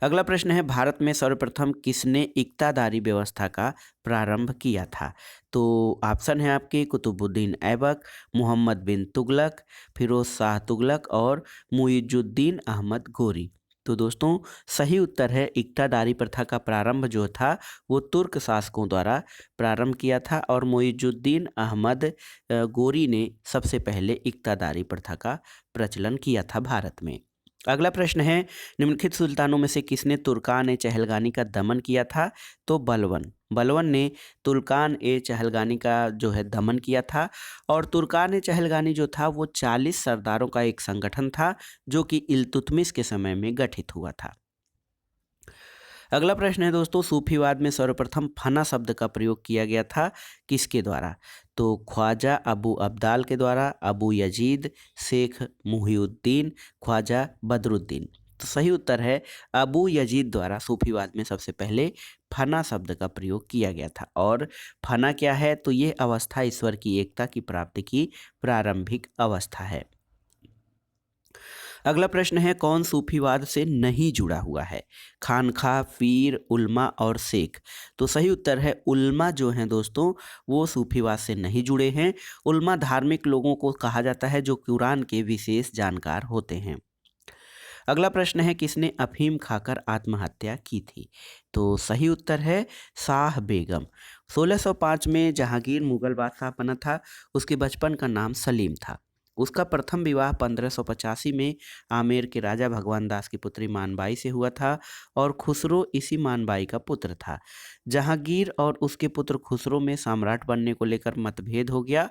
अगला प्रश्न है, भारत में सर्वप्रथम किसने इक्तादारी व्यवस्था का प्रारंभ किया था? तो ऑप्शन है आपके कुतुबुद्दीन ऐबक, मोहम्मद बिन तुगलक, फिरोज शाह तुगलक और मुइजुद्दीन अहमद गोरी। तो दोस्तों सही उत्तर है इक्तादारी प्रथा का प्रारंभ जो था वो तुर्क शासकों द्वारा प्रारंभ किया था और मुइजुद्दीन अहमद गोरी ने सबसे पहले इक्तादारी प्रथा का प्रचलन किया था भारत में। अगला प्रश्न है, निम्नलिखित सुल्तानों में से किसने तुर्कान ए चहलगानी का दमन किया था? तो बलवन ने तुर्कान ए चहलगानी का जो है दमन किया था और तुर्कान ए चहलगानी जो था वो 40 सरदारों का एक संगठन था जो कि इल्तुतमिश के समय में गठित हुआ था। अगला प्रश्न है दोस्तों, सूफीवाद में सर्वप्रथम फना शब्द का प्रयोग किया गया था किसके द्वारा? तो ख्वाजा अबू अब्दाल के द्वारा, अबू यजीद, शेख मुहिउद्दीन, ख्वाजा बदरुद्दीन। तो सही उत्तर है अबू यजीद द्वारा सूफीवाद में सबसे पहले फना शब्द का प्रयोग किया गया था। और फना क्या है? तो ये अवस्था ईश्वर की एकता की प्राप्ति की प्रारंभिक अवस्था है। अगला प्रश्न है कौन सूफीवाद से नहीं जुड़ा हुआ है? खानखा, पीर, उल्मा और शेख। तो सही उत्तर है उल्मा जो हैं दोस्तों वो सूफीवाद से नहीं जुड़े हैं। उल्मा धार्मिक लोगों को कहा जाता है जो कुरान के विशेष जानकार होते हैं। अगला प्रश्न है किसने अफीम खाकर आत्महत्या की थी? तो सही उत्तर है शाह बेगम। 1605 में जहांगीर मुगल बादशाह बना था। उसके बचपन का नाम सलीम था। उसका प्रथम विवाह 1585 में आमेर के राजा भगवान दास की पुत्री मानबाई से हुआ था और खुसरो इसी मानबाई का पुत्र था। जहांगीर और उसके पुत्र खुसरो में सम्राट बनने को लेकर मतभेद हो गया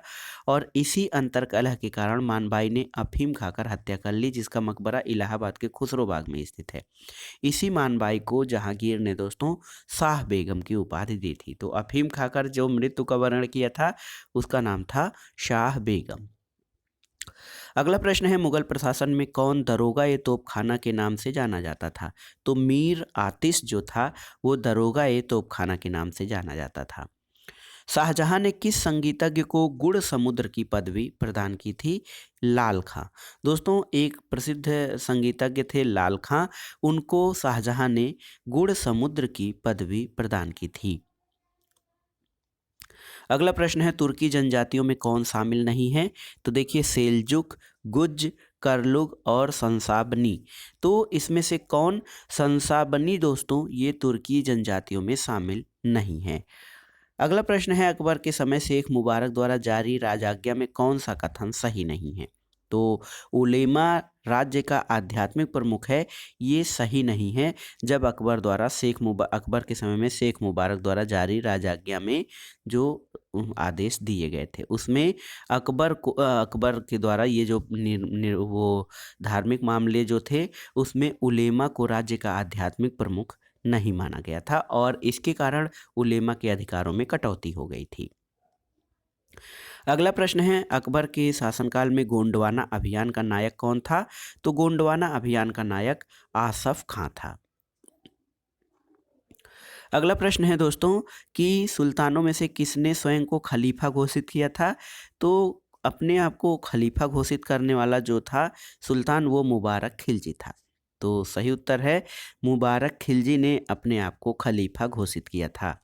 और इसी अंतर्कलह के कारण मानबाई ने अफीम खाकर हत्या कर ली, जिसका मकबरा इलाहाबाद के खुसरो बाग में स्थित है। इसी मानबाई को जहांगीर ने दोस्तों शाह बेगम की उपाधि दी थी। तो अफीम खाकर जो मृत्यु का वर्ण किया था उसका नाम था शाह बेगम। अगला प्रश्न है मुगल प्रशासन में कौन दरोगा ए तोपखाना के नाम से जाना जाता था? तो मीर आतिश जो था वो दरोगा ए तोपखाना के नाम से जाना जाता था। शाहजहां ने किस संगीतज्ञ को गुड़ समुद्र की पदवी प्रदान की थी? लाल खां। दोस्तों एक प्रसिद्ध संगीतज्ञ थे लाल खां, उनको शाहजहां ने गुड़ समुद्र की पदवी प्रदान की थी। अगला प्रश्न है तुर्की जनजातियों में कौन शामिल नहीं है? तो देखिए सेल्जुक, गुज, करलुग और संसाबनी। तो इसमें से कौन संसाबनी दोस्तों ये तुर्की जनजातियों में शामिल नहीं है। अगला प्रश्न है अकबर के समय शेख मुबारक द्वारा जारी राजाज्ञा में कौन सा कथन सही नहीं है? तो उलेमा राज्य का आध्यात्मिक प्रमुख है, ये सही नहीं है। जब अकबर द्वारा अकबर के समय में शेख मुबारक द्वारा जारी राजाज्ञा में जो आदेश दिए गए थे उसमें अकबर के द्वारा ये जो वो धार्मिक मामले जो थे उसमें उलेमा को राज्य का आध्यात्मिक प्रमुख नहीं माना गया था और इसके कारण उलेमा के अधिकारों में कटौती हो गई थी। अगला प्रश्न है अकबर के शासनकाल में गोंडवाना अभियान का नायक कौन था? तो गोंडवाना अभियान का नायक आसफ खां था। अगला प्रश्न है दोस्तों कि सुल्तानों में से किसने स्वयं को खलीफा घोषित किया था? तो अपने आप को खलीफा घोषित करने वाला जो था सुल्तान वो मुबारक खिलजी था। तो सही उत्तर है मुबारक खिलजी ने अपने आप को खलीफा घोषित किया था।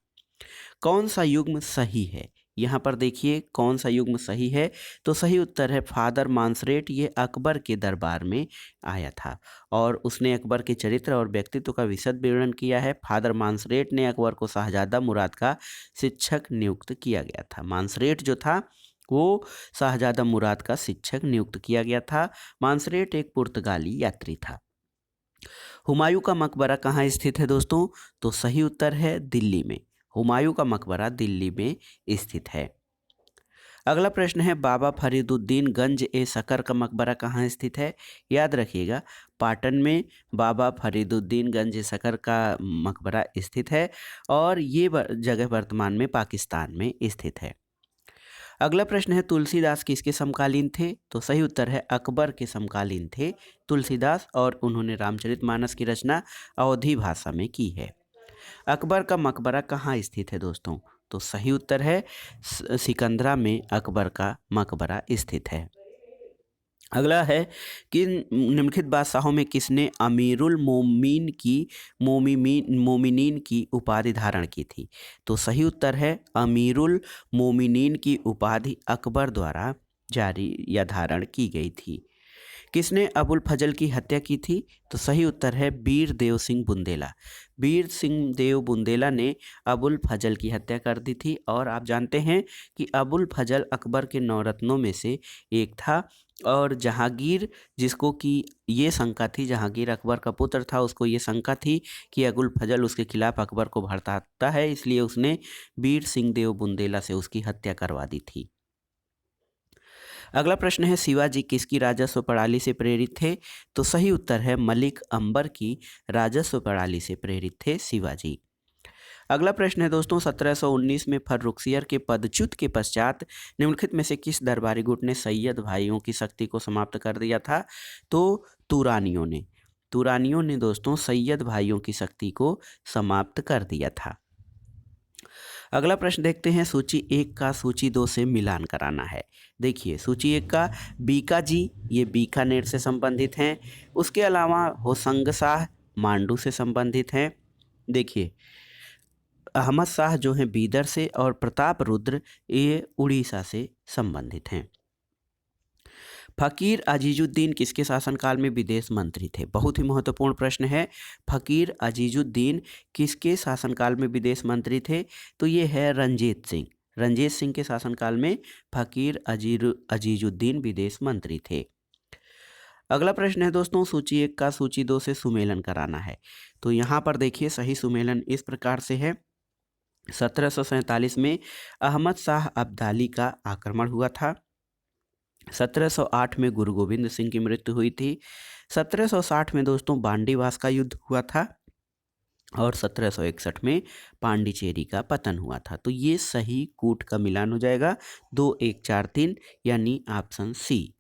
कौन सा युग्म सही है? यहाँ पर देखिए कौन सा युग्म सही है। तो सही उत्तर है फादर मांसरेट। ये अकबर के दरबार में आया था और उसने अकबर के चरित्र और व्यक्तित्व का विशद विवरण किया है। फादर मांसरेट ने अकबर को शाहजादा मुराद का शिक्षक नियुक्त किया गया था। मांसरेट जो था वो शाहजादा मुराद का शिक्षक नियुक्त किया गया था। मांसरेट एक पुर्तगाली यात्री था। हुमायूं का मकबरा कहाँ स्थित है दोस्तों? तो सही उत्तर है दिल्ली में। हुमायूं का मकबरा दिल्ली में स्थित है। अगला प्रश्न है बाबा फरीदुद्दीन गंज ए शकर का मकबरा कहाँ स्थित है? याद रखिएगा पाटन में बाबा फरीदुद्दीन गंज ए शकर का मकबरा स्थित है और ये जगह वर्तमान में पाकिस्तान में स्थित है। अगला प्रश्न है तुलसीदास किसके समकालीन थे? तो सही उत्तर है अकबर के समकालीन थे तुलसीदास और उन्होंने रामचरितमानस की रचना अवधी भाषा में की है। अकबर का मकबरा कहाँ स्थित है दोस्तों? तो सही उत्तर है सिकंदरा में अकबर का मकबरा स्थित है। अगला है कि निम्नलिखित बादशाहों में किसने अमीरुल मोमिनीन की उपाधि धारण की थी? तो सही उत्तर है अमीरुल मोमिनीन की उपाधि अकबर द्वारा जारी या धारण की गई थी। किसने अबुल फजल की हत्या की थी? तो सही उत्तर है वीर देव सिंह बुंदेला। वीर सिंह देव बुंदेला ने अबुल फजल की हत्या कर दी थी और आप जानते हैं कि अबुल फजल अकबर के नौरत्नों में से एक था और जहांगीर जिसको कि ये शंका थी, जहांगीर अकबर का पुत्र था, उसको ये शंका थी कि अबुल फजल उसके खिलाफ अकबर को भड़काता है, इसलिए उसने वीर सिंह देव बुंदेला से उसकी हत्या करवा दी थी। अगला प्रश्न है शिवाजी किसकी राजस्व प्रणाली से प्रेरित थे? तो सही उत्तर है मलिक अंबर की राजस्व प्रणाली से प्रेरित थे शिवाजी। अगला प्रश्न है दोस्तों 1719 में फर्रुखसियर के पदच्युत के पश्चात निम्नलिखित में से किस दरबारी गुट ने सैयद भाइयों की शक्ति को समाप्त कर दिया था? तो तुरानियों ने दोस्तों सैयद भाइयों की शक्ति को समाप्त कर दिया था। अगला प्रश्न देखते हैं, सूची 1 का सूची 2 से मिलान कराना है। देखिए सूची 1 का बीका जी, ये बीकानेर से संबंधित हैं। उसके अलावा होशंग शाह मांडू से संबंधित हैं। देखिए अहमद शाह जो हैं बीदर से, और प्रताप रुद्र ये उड़ीसा से संबंधित हैं। फ़कीर अजीजुद्दीन किसके शासनकाल में विदेश मंत्री थे? बहुत ही महत्वपूर्ण प्रश्न है। फ़कीर अजीजुद्दीन किसके शासनकाल में विदेश मंत्री थे? तो ये है रंजीत सिंह। रंजीत सिंह के शासनकाल में फ़कीर अजीजुद्दीन विदेश मंत्री थे। अगला प्रश्न है दोस्तों, सूची 1 का सूची 2 से सुमेलन कराना है। तो यहाँ पर देखिए सही सुमेलन इस प्रकार से है। 1747 में अहमद शाह अब्दाली का आक्रमण हुआ था। 1708 में गुरु गोविंद सिंह की मृत्यु हुई थी। 1760 में दोस्तों बांडीवास का युद्ध हुआ था, और 1761 में पांडिचेरी का पतन हुआ था। तो ये सही कूट का मिलान हो जाएगा 2, 1, 4, 3, यानी ऑप्शन सी।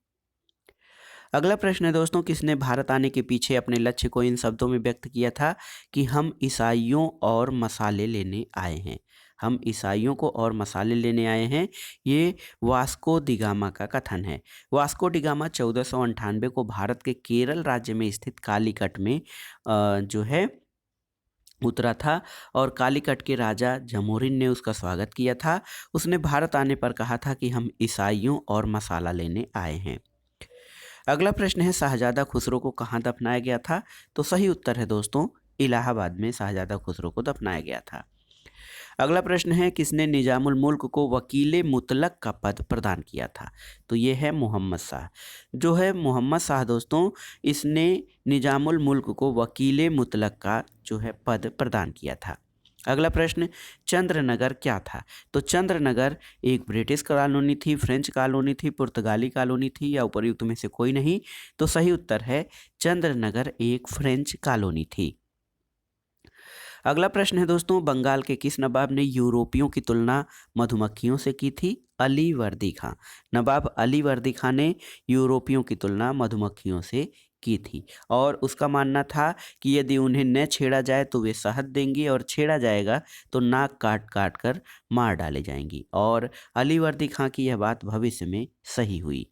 अगला प्रश्न है दोस्तों, किसने भारत आने के पीछे अपने लक्ष्य को इन शब्दों में व्यक्त किया था कि हम ईसाइयों और मसाले लेने आए हैं? हम ईसाइयों को और मसाले लेने आए हैं, ये वास्को डी गामा का कथन है। वास्को डी गामा 1498 को भारत के केरल राज्य में स्थित कालीकट में जो है उतरा था, और कालीकट के राजा जमोरिन ने उसका स्वागत किया था। उसने भारत आने पर कहा था कि हम ईसाइयों और मसाला लेने आए हैं। अगला प्रश्न है, शाहजादा खुसरो को कहाँ दफनाया गया था? तो सही उत्तर है दोस्तों, इलाहाबाद में शाहजादा खुसरो को दफनाया गया था। अगला प्रश्न है, किसने निजामुल मुल्क को वकीले मुतलक का पद प्रदान किया था? तो ये है मोहम्मद शाह। जो है मोहम्मद शाह दोस्तों, इसने निजामुल मुल्क को वकीले मुतलक का जो है पद प्रदान किया था। अगला प्रश्न, चंद्रनगर क्या था? तो चंद्रनगर एक ब्रिटिश कॉलोनी थी, फ्रेंच कॉलोनी थी, पुर्तगाली कॉलोनी थी, या उपर्युक्त में से कोई नहीं? तो सही उत्तर है चंद्रनगर एक फ्रेंच कॉलोनी थी। अगला प्रश्न है दोस्तों, बंगाल के किस नवाब ने यूरोपियों की तुलना मधुमक्खियों से की थी? अली वर्दी खां। नवाब अली वर्दी खां ने यूरोपियों की तुलना मधुमक्खियों से की थी, और उसका मानना था कि यदि उन्हें न छेड़ा जाए तो वे शहद देंगी, और छेड़ा जाएगा तो नाक काट काट कर मार डाले जाएंगी। और अली वर्दी खां की यह बात भविष्य में सही हुई।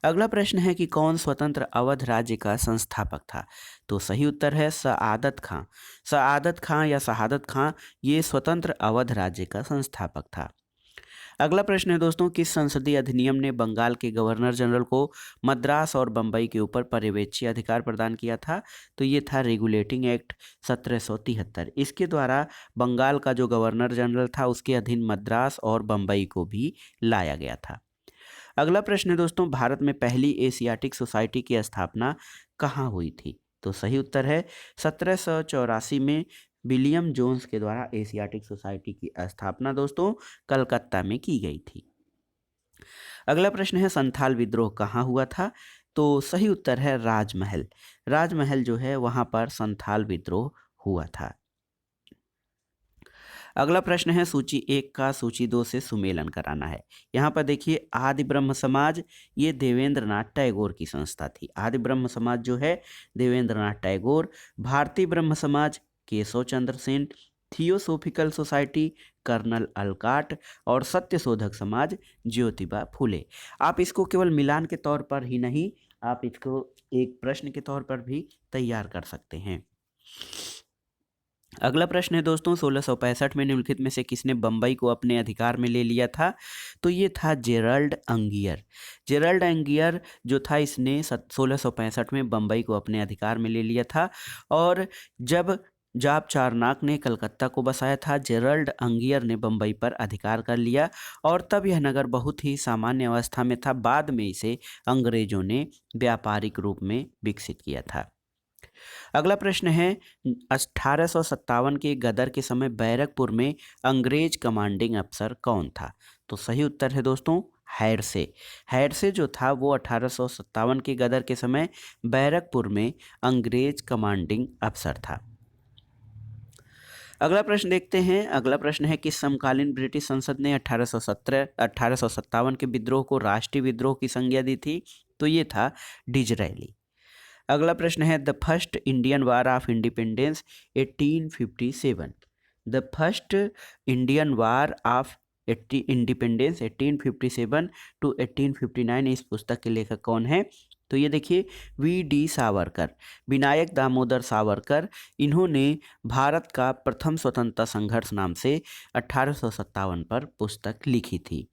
अगला प्रश्न है कि कौन स्वतंत्र अवध राज्य का संस्थापक था? तो सही उत्तर है सआदत खां। सआदत खां या शहादत खां ये स्वतंत्र अवध राज्य का संस्थापक था। अगला प्रश्न है दोस्तों, किस संसदीय अधिनियम ने बंगाल के गवर्नर जनरल को मद्रास और बंबई के ऊपर पर्यवेक्षी अधिकार प्रदान किया था? तो ये था रेगुलेटिंग एक्ट 1773। इसके द्वारा बंगाल का जो गवर्नर जनरल था उसके अधीन मद्रास और बंबई को भी लाया गया था। अगला प्रश्न है दोस्तों, भारत में पहली एशियाटिक सोसाइटी की स्थापना कहाँ हुई थी? तो सही उत्तर है 1784 में विलियम जोन्स के द्वारा एशियाटिक सोसाइटी की स्थापना दोस्तों कलकत्ता में की गई थी। अगला प्रश्न है, संथाल विद्रोह कहाँ हुआ था? तो सही उत्तर है राजमहल। राजमहल जो है वहाँ पर संथाल विद्रोह हुआ था। अगला प्रश्न है, सूची 1 का सूची 2 से सुमेलन कराना है। यहाँ पर देखिए आदि ब्रह्म समाज, ये देवेंद्रनाथ टैगोर की संस्था थी। आदि ब्रह्म समाज जो है देवेंद्रनाथ टैगोर, भारतीय Brahmo Samaj Keshab Chandra Sen, Theosophical Society Colonel Olcott, और सत्य शोधक समाज ज्योतिबा फुले। आप इसको केवल मिलान के तौर पर ही नहीं, आप इसको एक प्रश्न के तौर पर भी तैयार कर सकते हैं। अगला प्रश्न है दोस्तों, 1665 में निम्नलिखित में से किसने बंबई को अपने अधिकार में ले लिया था? तो ये था जेराल्ड अंगियर। जेराल्ड अंगियर जो था इसने 1665 में बंबई को अपने अधिकार में ले लिया था, और जब जाप चारनाक ने कलकत्ता को बसाया था, जेराल्ड अंगियर ने बंबई पर अधिकार कर लिया, और तब यह नगर बहुत ही सामान्य अवस्था में था। बाद में इसे अंग्रेजों ने व्यापारिक रूप में विकसित किया था। अगला प्रश्न है, 1857 के गदर के समय बैरकपुर में अंग्रेज कमांडिंग अफसर कौन था? तो सही उत्तर है दोस्तों हैडसे। हैडसे जो था वो 1857 के गदर के समय बैरकपुर में अंग्रेज कमांडिंग अफसर था। अगला प्रश्न देखते हैं। अगला प्रश्न है कि समकालीन ब्रिटिश संसद ने 1857 के विद्रोह को राष्ट्रीय विद्रोह की संज्ञा दी थी? तो ये था डिजरेली। अगला प्रश्न है, the first Indian war of independence 1857। The first Indian war of independence 1857 to 1859, इस पुस्तक के लेखक कौन है? तो ये देखिए वी.डी. सावरकर, विनायक दामोदर सावरकर। इन्होंने भारत का प्रथम स्वतंत्रता संघर्ष नाम से 1857 पर पुस्तक लिखी थी।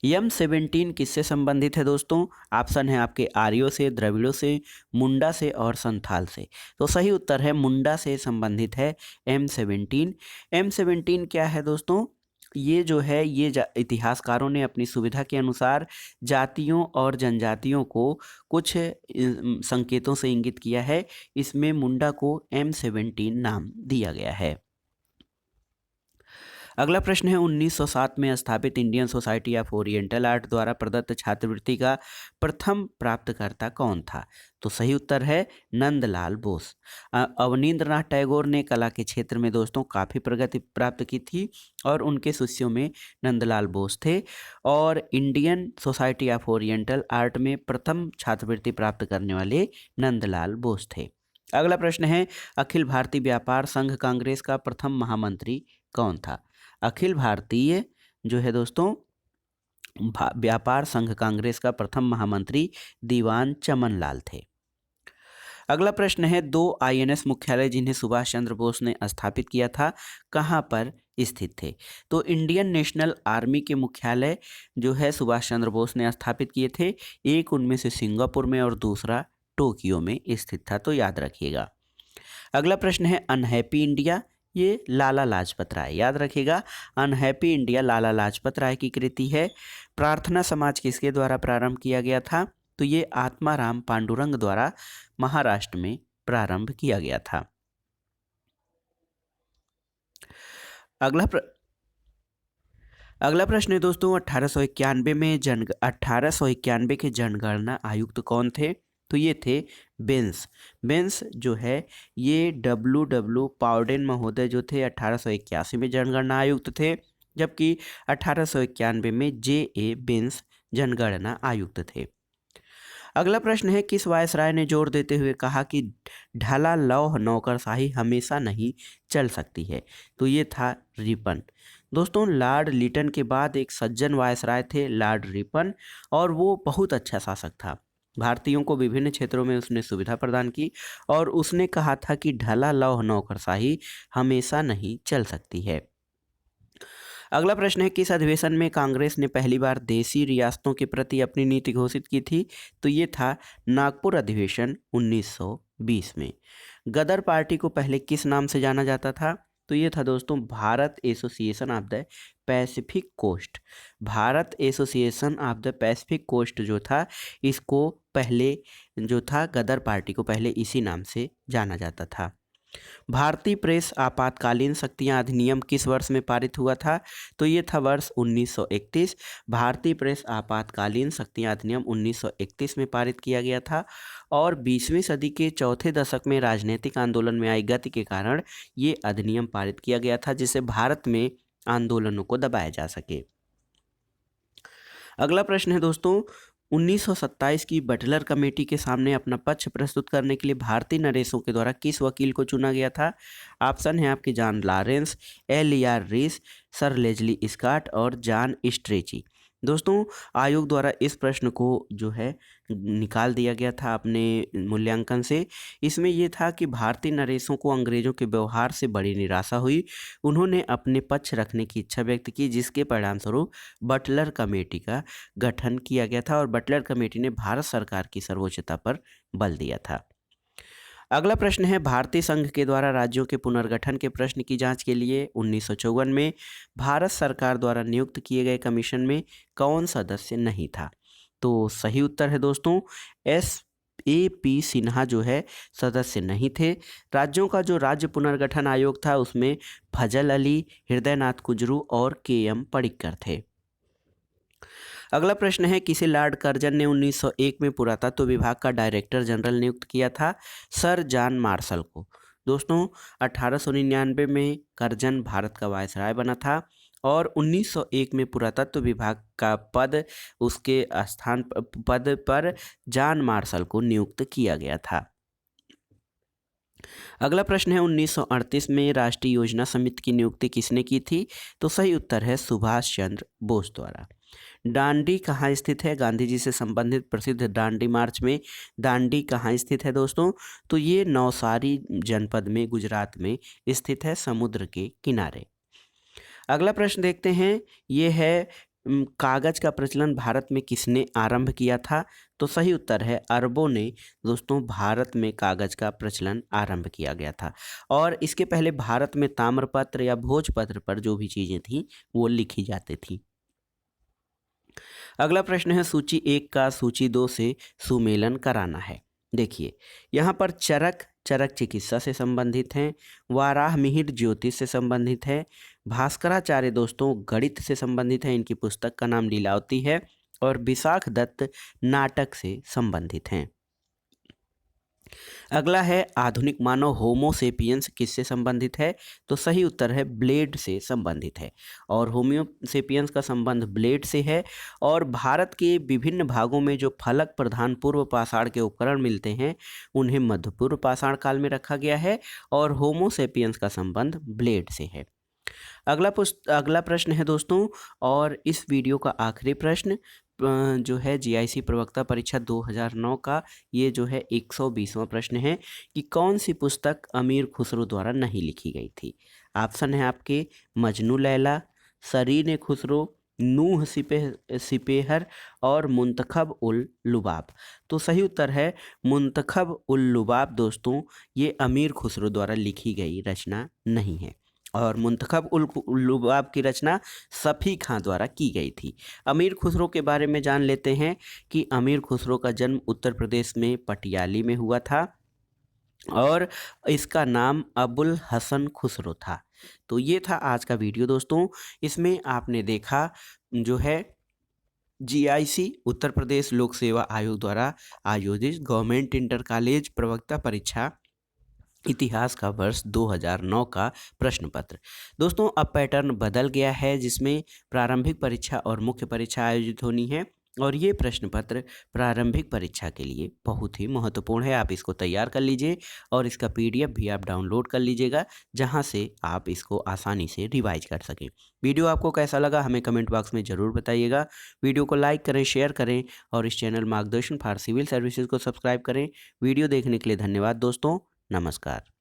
M17 किससे संबंधित है दोस्तों? ऑप्शन है आपके आर्यों से, द्रविड़ों से, मुंडा से और संथाल से। तो सही उत्तर है मुंडा से संबंधित है M17। M17 क्या है दोस्तों? ये जो है ये इतिहासकारों ने अपनी सुविधा के अनुसार जातियों और जनजातियों को कुछ संकेतों से इंगित किया है। इसमें मुंडा को M17 नाम दिया गया है। अगला प्रश्न है 1907 में स्थापित Indian society of oriental art द्वारा प्रदत्त छात्रवृत्ति का प्रथम प्राप्तकर्ता कौन था? तो सही उत्तर है नंदलाल बोस। अवनींद्रनाथ टैगोर ने कला के क्षेत्र में दोस्तों काफ़ी प्रगति प्राप्त की थी और उनके शिष्यों में नंदलाल बोस थे और Indian society of oriental art में प्रथम छात्रवृत्ति प्राप्त करने वाले नंदलाल बोस थे। अगला प्रश्न है अखिल भारतीय व्यापार संघ कांग्रेस का प्रथम महामंत्री कौन था? अखिल भारतीय जो है दोस्तों व्यापार संघ कांग्रेस का प्रथम महामंत्री दीवान चमन लाल थे। अगला प्रश्न है 2 INS मुख्यालय जिन्हें सुभाष चंद्र बोस ने स्थापित किया था कहाँ पर स्थित थे? तो इंडियन नेशनल आर्मी के मुख्यालय जो है सुभाष चंद्र बोस ने स्थापित किए थे। एक उनमें से सिंगापुर में और दूसरा टोक्यो में स्थित था, तो याद रखिएगा। अगला प्रश्न है अनहैप्पी इंडिया, ये लाला लाजपत राय, याद रखिएगा अनहैप्पी इंडिया लाला लाजपत राय की कृति है। प्रार्थना समाज किसके द्वारा प्रारंभ किया गया था? तो ये आत्माराम पांडुरंग द्वारा महाराष्ट्र में प्रारंभ किया गया था। अगला प्रश्न है दोस्तों 1891 के जनगणना आयुक्त कौन थे? तो ये थे बेंस। बेंस जो है ये W पाउडेन महोदय जो थे 1881 में जनगणना आयुक्त थे, जबकि 1891 में J.A. बेंस जनगणना आयुक्त थे। अगला प्रश्न है किस वायसराय ने जोर देते हुए कहा कि ढाला लौह नौकरशाही हमेशा नहीं चल सकती है? तो ये था रिपन। दोस्तों लॉर्ड लिटन के बाद एक सज्जन वायसराय थे लॉर्ड रिपन और वो बहुत अच्छा शासक था। भारतीयों को विभिन्न क्षेत्रों में उसने सुविधा प्रदान की और उसने कहा था कि ढाला लौह नौकरशाही हमेशा नहीं चल सकती है। अगला प्रश्न है किस अधिवेशन में कांग्रेस ने पहली बार देशी रियासतों के प्रति अपनी नीति घोषित की थी? तो ये था नागपुर अधिवेशन 1920 में। गदर पार्टी को पहले किस नाम से जाना जाता था? तो ये था दोस्तों Bharat association of the Pacific coast. Bharat association of the Pacific coast जो था इसको पहले जो था गदर पार्टी को पहले इसी नाम से जाना जाता था। भारतीय प्रेस आपातकालीन शक्तियां अधिनियम किस वर्ष में पारित हुआ था? तो ये था वर्ष 1931। भारतीय प्रेस आपातकालीन शक्तियां अधिनियम 1931 में पारित किया गया था और 20वीं सदी के चौथे दशक में राजनीतिक आंदोलन में आई गति के कारण ये अधिनियम पारित किया गया था जिससे भारत में आंदोलनों को दबाया जा सके। अगला प्रश्न है दोस्तों 1927 की बटलर कमेटी के सामने अपना पक्ष प्रस्तुत करने के लिए भारतीय नरेशों के द्वारा किस वकील को चुना गया था? ऑप्शन है आपके जॉन लॉरेंस, L.E.R. रीस, सर लेजली स्कॉट और जॉन स्ट्रेची। दोस्तों आयोग द्वारा इस प्रश्न को जो है निकाल दिया गया था अपने मूल्यांकन से। इसमें यह था कि भारतीय नरेशों को अंग्रेजों के व्यवहार से बड़ी निराशा हुई। उन्होंने अपने पक्ष रखने की इच्छा व्यक्त की जिसके परिणामस्वरूप बटलर कमेटी का गठन किया गया था और बटलर कमेटी ने भारत सरकार की सर्वोच्चता पर बल दिया था। अगला प्रश्न है भारतीय संघ के द्वारा राज्यों के पुनर्गठन के प्रश्न की जांच के लिए 1954 में भारत सरकार द्वारा नियुक्त किए गए कमीशन में कौन सदस्य नहीं था? तो सही उत्तर है दोस्तों S.A.P. सिन्हा जो है सदस्य नहीं थे। राज्यों का जो राज्य पुनर्गठन आयोग था उसमें फजल अली, हृदयनाथ कुजरू और K.M. पडिक्कर थे। अगला प्रश्न है किसे लॉर्ड कर्जन ने 1901 में पुरातत्व विभाग का डायरेक्टर जनरल नियुक्त किया था? सर जॉन मार्शल को। दोस्तों 1899 में कर्जन भारत का वायसराय बना था और 1901 में पुरातत्व विभाग का पद उसके पद पर जॉन मार्शल को नियुक्त किया गया था। अगला प्रश्न है 1938 में राष्ट्रीय योजना समिति की नियुक्ति किसने की थी? तो सही उत्तर है सुभाष चंद्र बोस द्वारा। दांडी कहाँ स्थित है? गांधी जी से संबंधित प्रसिद्ध दांडी मार्च में दांडी कहाँ स्थित है दोस्तों? तो ये नवसारी जनपद में गुजरात में स्थित है, समुद्र के किनारे। अगला प्रश्न देखते हैं, ये है कागज का प्रचलन भारत में किसने आरंभ किया था? तो सही उत्तर है अरबों ने दोस्तों भारत में कागज का प्रचलन आरंभ किया गया था। और इसके पहले भारत में ताम्रपत्र या भोजपत्र पर जो भी चीज़ें थीं वो लिखी जाती थी। अगला प्रश्न है सूची 1 का सूची 2 से सुमेलन कराना है। देखिए यहाँ पर चरक चिकित्सा से संबंधित हैं, वाराह मिहिर ज्योतिष से संबंधित है, भास्कराचार्य दोस्तों गणित से संबंधित है, इनकी पुस्तक का नाम लीलावती है, और विशाख दत्त नाटक से संबंधित हैं। अगला है आधुनिक मानव होमोसेपियंस किससे संबंधित है? तो सही उत्तर है ब्लेड से संबंधित है, और होम्योसेपियंस का संबंध ब्लेड से है। और भारत के विभिन्न भागों में जो फलक प्रधान पूर्व पाषाण के उपकरण मिलते हैं उन्हें मध्य पूर्व पाषाण काल में रखा गया है, और होमोसेपियंस का संबंध ब्लेड से है। अगला प्रश्न है दोस्तों, और इस वीडियो का आखिरी प्रश्न जो है जीआईसी प्रवक्ता परीक्षा 2009 का, ये जो है 120वां प्रश्न है कि कौन सी पुस्तक अमीर खुसरो द्वारा नहीं लिखी गई थी? ऑप्शन है आपके मजनू लैला, सरीन खुसरो, नूह सिपेहर और मुंतखब उल लुबाब। तो सही उत्तर है मुंतखब उल लुबाब दोस्तों, ये अमीर खुसरो द्वारा लिखी गई रचना नहीं है, और मुंतखब उल लुबाब की रचना सफ़ी खां द्वारा की गई थी। अमीर खुसरो के बारे में जान लेते हैं कि अमीर खुसरो का जन्म उत्तर प्रदेश में पटियाली में हुआ था, और इसका नाम अबुल हसन खुसरो था। तो ये था आज का वीडियो दोस्तों। इसमें आपने देखा जो है जीआईसी उत्तर प्रदेश लोक सेवा आयोग द्वारा आयोजित गवर्नमेंट इंटर कॉलेज प्रवक्ता परीक्षा इतिहास का वर्ष 2009 का प्रश्न पत्र। दोस्तों अब पैटर्न बदल गया है, जिसमें प्रारंभिक परीक्षा और मुख्य परीक्षा आयोजित होनी है, और ये प्रश्न पत्र प्रारंभिक परीक्षा के लिए बहुत ही महत्वपूर्ण है। आप इसको तैयार कर लीजिए, और इसका पीडीएफ भी आप डाउनलोड कर लीजिएगा, जहां से आप इसको आसानी से रिवाइज कर सकें। वीडियो आपको कैसा लगा हमें कमेंट बॉक्स में ज़रूर बताइएगा। वीडियो को लाइक करें, शेयर करें, और इस चैनल मार्गदर्शन फॉर सिविल सर्विसेज को सब्सक्राइब करें। वीडियो देखने के लिए धन्यवाद दोस्तों। नमस्कार।